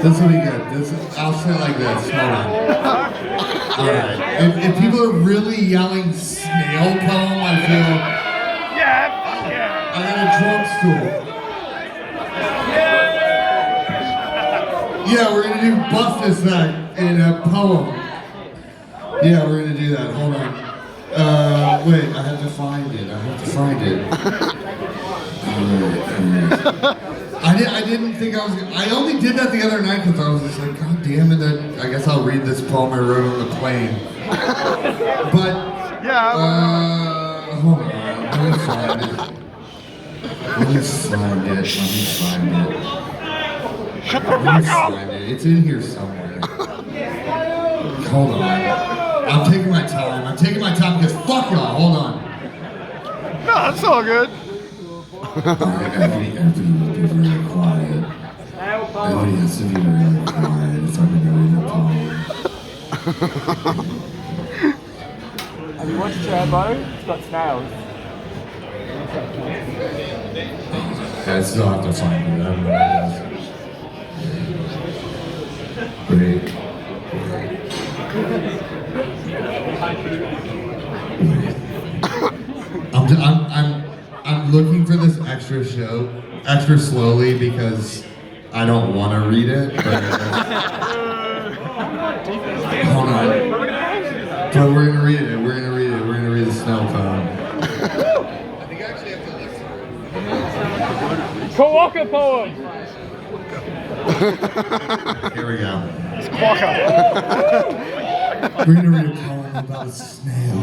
This will be good. I'll say it like this. Hold on. Alright. If people are really yelling snail poem, I feel... Yeah. I got a drunk stool. Yeah, we're gonna do Bust This Act in a poem. Yeah, we're gonna do that. Hold on. Wait, I have to find it. Alright. I didn't think I was gonna... I only did that the other night because I was just like, God damn it, I guess I'll read this poem I wrote on the plane. But, hold on, let me find it. Shut the fuck up! It's in here somewhere. Hold on. I'm taking my time because fuck y'all, hold on. No, that's all good. Everybody will be really quiet. Everybody has to be really quiet if I'm gonna read a poem. Have you watched Turbo? It's got snails. I still have to find it. I don't know what it is. I'm looking for this extra slowly because I don't want to read it. But hold on. But we're gonna read it. We're gonna read the Snail poem. I think I actually have to listen. Kawaka poem! Here we go. It's Quokka. We're gonna read a poem about a snail.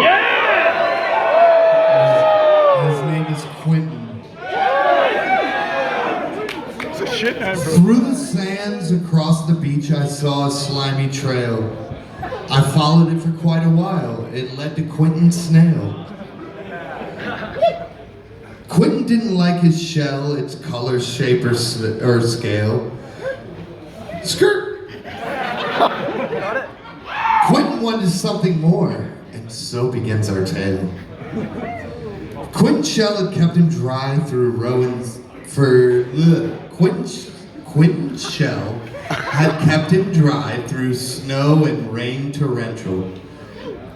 Yeah! His name is Quentin. It's a shit name, bro. Through the sands across the beach I saw a slimy trail. I followed it for quite a while. It led to Quentin's snail. Quentin didn't like his shell, its color, shape, or scale. Skirt! Quentin wanted something more, and so begins our tale. Quentin's shell had kept him dry through Quentin's shell had kept him dry through snow and rain torrential.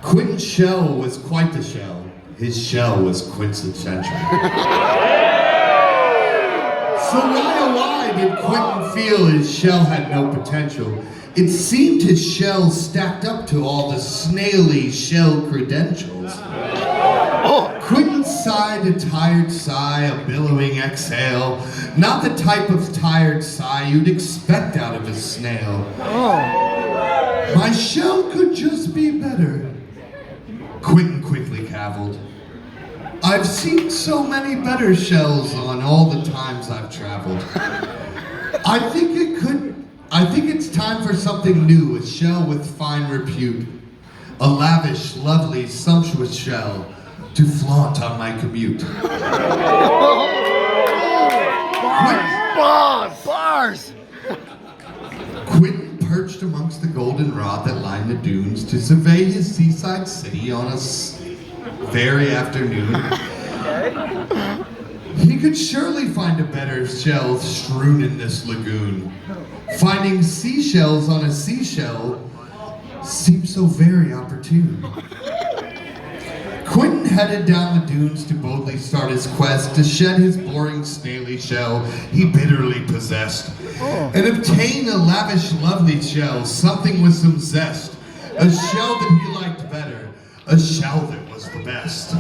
Quentin's shell was quite the shell. His shell was quintessential. So why did Quentin feel his shell had no potential? It seemed his shell stacked up to all the snaily shell credentials. Quentin sighed a tired sigh, a billowing exhale, not the type of tired sigh you'd expect out of a snail. My shell could just be better. Quentin quickly cavilled. I've seen so many better shells on all the times I've traveled. I think it's time for something new, a shell with fine repute. A lavish, lovely, sumptuous shell to flaunt on my commute. Bars! Quentin perched amongst the goldenrod that lined the dunes to survey his seaside city on a very afternoon. He could surely find a better shell strewn in this lagoon. Finding seashells on a seashell seemed so very opportune. Quentin headed down the dunes to boldly start his quest to shed his boring snaily shell he bitterly possessed and obtain a lavish, lovely shell, something with some zest, a shell that he liked better, a shell that was the best.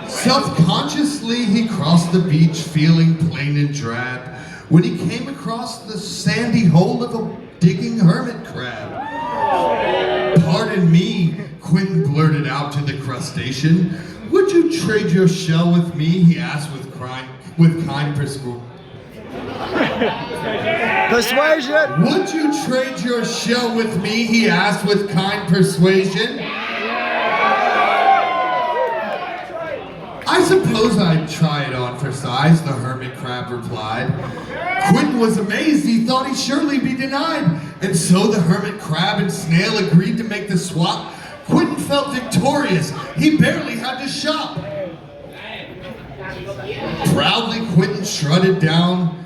Self-consciously, he crossed the beach feeling plain and drab when he came across the sandy hole of a digging hermit crab. Pardon me, Quentin blurted out to the crustacean. Would you trade your shell with me? He asked with kind Persuasion! Would you trade your shell with me? He asked with kind persuasion. I suppose I'd try it on for size, the hermit crab replied. Quentin was amazed, he thought he'd surely be denied. And so the hermit crab and snail agreed to make the swap. Quentin felt victorious, he barely had to shop. Proudly, Quentin strutted down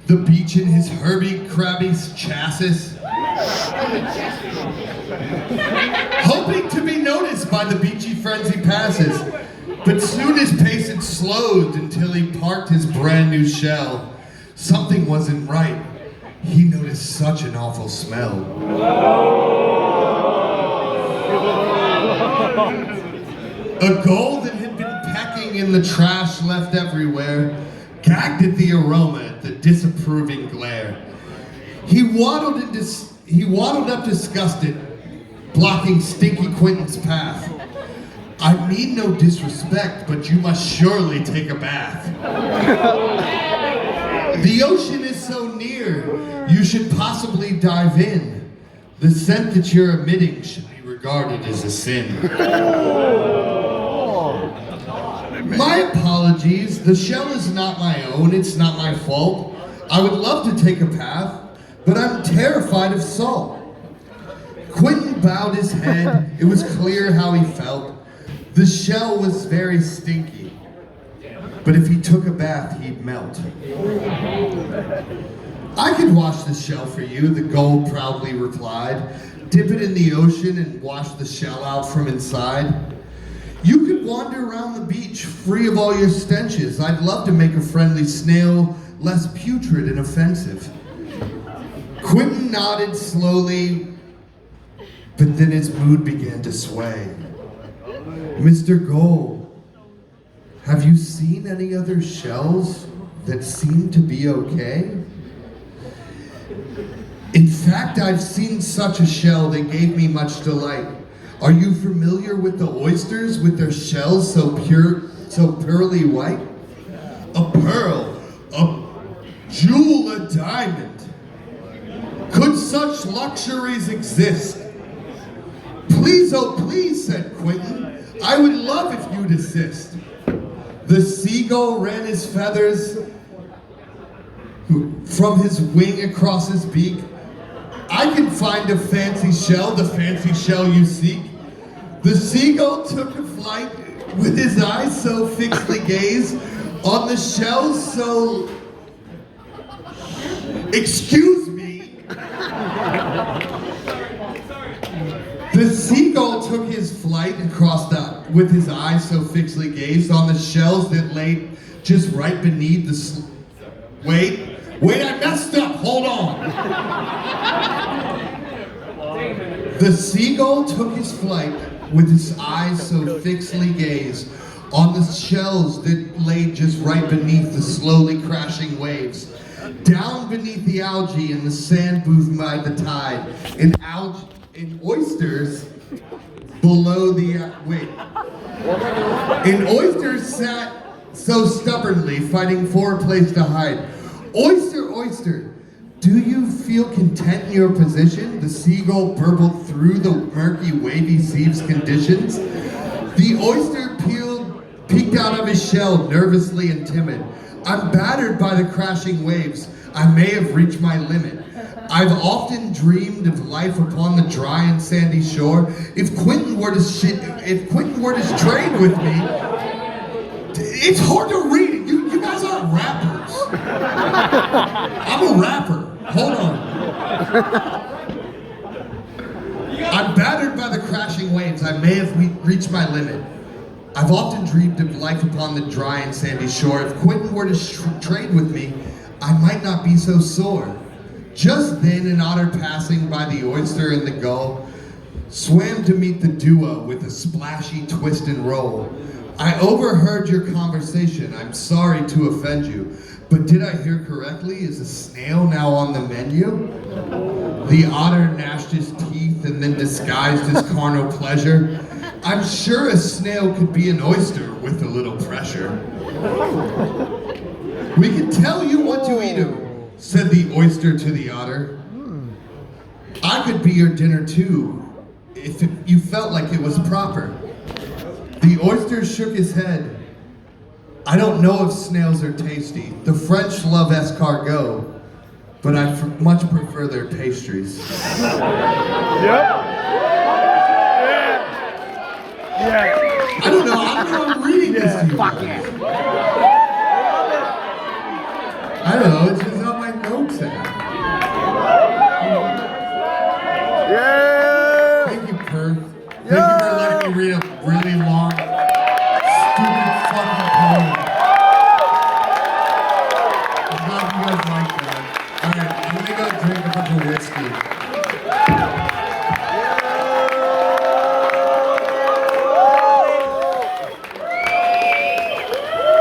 the beach in his Herbie Krabby chassis, hoping to be noticed by the beachy friends he passes. But soon his pace had slowed until he parked his brand new shell. Something wasn't right. He noticed such an awful smell. A gull that had been pecking in the trash left everywhere, gagged at the aroma, at the disapproving glare. He waddled up disgusted, blocking Stinky Quentin's path. I mean no disrespect, but you must surely take a bath. The ocean is so near, you should possibly dive in. The scent that you're emitting should be regarded as a sin. My apologies, the shell is not my own, it's not my fault. I would love to take a path, but I'm terrified of salt. Quentin bowed his head, it was clear how he felt. The shell was very stinky, but if he took a bath, he'd melt. I could wash the shell for you, the gull proudly replied. Dip it in the ocean and wash the shell out from inside. You could wander around the beach, free of all your stenches. I'd love to make a friendly snail less putrid and offensive. Quentin nodded slowly, but then his mood began to sway. Mr. Gull, have you seen any other shells that seem to be okay? In fact, I've seen such a shell that gave me much delight. Are you familiar with the oysters with their shells so pure, so pearly white? A pearl, a jewel, a diamond. Could such luxuries exist? Please, oh please, said Quentin. I would love if you'd assist. The seagull ran his feathers from his wing across his beak. I can find a fancy shell, the fancy shell you seek. The seagull took a flight with his eyes so fixedly gazed on the shell so... Excuse me. The seagull took his flight with his eyes so fixedly gazed on the shells that lay just right beneath the Wait, I messed up, hold on. The seagull took his flight with his eyes so fixedly gazed on the shells that lay just right beneath the slowly crashing waves. Down beneath the algae in the sand booth by the tide, and oysters below the, and oysters sat so stubbornly, fighting for a place to hide. Oyster, oyster, do you feel content in your position? The seagull burbled through the murky, wavy sea's conditions. The oyster peeked out of his shell, nervously and timid. I'm battered by the crashing waves. I may have reached my limit. I've often dreamed of life upon the dry and sandy shore. If Quentin were to trade with me, it's hard to read it. You guys aren't rappers. I'm a rapper. Hold on. I'm battered by the crashing waves. I may have reached my limit. I've often dreamed of life upon the dry and sandy shore. If Quentin were to trade with me, I might not be so sore. Just then, an otter passing by the oyster and the gull swam to meet the duo with a splashy twist and roll. I overheard your conversation. I'm sorry to offend you, but did I hear correctly? Is a snail now on the menu? The otter gnashed his teeth and then disguised his carnal pleasure. I'm sure a snail could be an oyster with a little pressure. We can tell you what to eat him, said the oyster to the otter. I could be your dinner too, if you felt like it was proper. The oyster shook his head. I don't know if snails are tasty. The French love escargot, but I much prefer their pastries. Yep. Yeah. I don't know, I'm reading this to you. Fuck yeah. I don't know, it's just how my notes app. Yeah! Thank you, Perth. Thank you for letting me read a really